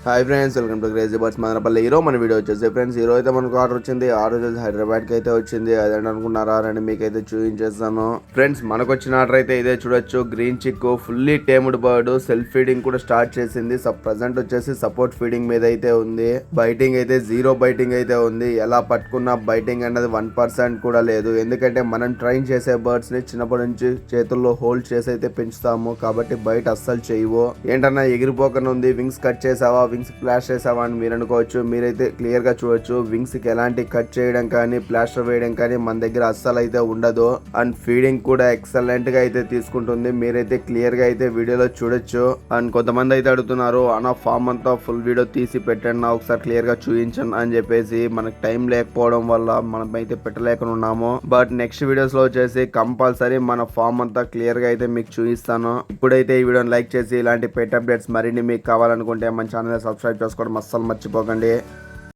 Hi friends, welcome to crazy birds Madanapalle. Hero మన video వచ్చేసి friends, hero అయితే మనకు ఆర్డర్ వచ్చింది. ఆర్డర్ వచ్చేసి హైదరాబాద్కి అయితే వచ్చింది. అదేంటి అనుకున్నారా అని మీకైతే చూపించేస్తాను. ఫ్రెండ్స్, మనకు వచ్చిన ఆర్డర్ అయితే ఇదే చూడొచ్చు. Green cheek fully tamed bird, self feeding కూడా స్టార్ట్ చేసింది. ప్రజెంట్ వచ్చేసి సపోర్ట్ ఫీడింగ్ మీద అయితే ఉంది. బైటింగ్ అయితే 0 బైటింగ్ అయితే ఉంది. ఎలా పట్టుకున్న బైటింగ్ అన్నది 1% కూడా లేదు. ఎందుకంటే మనం ట్రైన్ చేసే బర్డ్స్ ని చిన్నప్పటి నుంచి చేతుల్లో హోల్డ్ చేసి అయితే పెంచుతాము. కాబట్టి బయట అస్సలు చేయవు. ఏంటన్నా ఎగిరిపోకనే ఉంది, వింగ్స్ కట్ చేసావా, వింగ్స్ ఫ్లాష్ చేసావా అని మీరు అనుకోవచ్చు. మీరైతే క్లియర్ గా చూడొచ్చు, వింగ్స్ కి ఎలాంటి కట్ చేయడం కానీ ప్లాస్టర్ వేయడం కానీ మన దగ్గర అస్సలు అయితే ఉండదు. అండ్ ఫీడింగ్ కూడా ఎక్సలెంట్ గా అయితే తీసుకుంటుంది. మీరైతే క్లియర్ గా అయితే వీడియోలో చూడొచ్చు. అండ్ కొంతమంది అయితే అడుగుతున్నారు, అన్న ఫామ్ అంతా ఫుల్ వీడియో తీసి పెట్టండి, ఒకసారి క్లియర్ గా చూపించండి అని చెప్పేసి. మనకు టైం లేకపోవడం వల్ల మనం అయితే పెట్టలేకుండా ఉన్నాము. బట్ నెక్స్ట్ వీడియోస్ లో వచ్చేసి కంపల్సరీ మన ఫామ్ అంతా క్లియర్ గా అయితే మీకు చూపిస్తాను. ఇప్పుడైతే ఈ వీడియోని లైక్ చేసి ఇలాంటి పెట్ అప్డేట్స్ మరిన్ని మీకు కావాలనుకుంటే మన ఛానల్ సబ్స్క్రైబ్ చేసుకోవడం అస్సలు మర్చిపోకండి.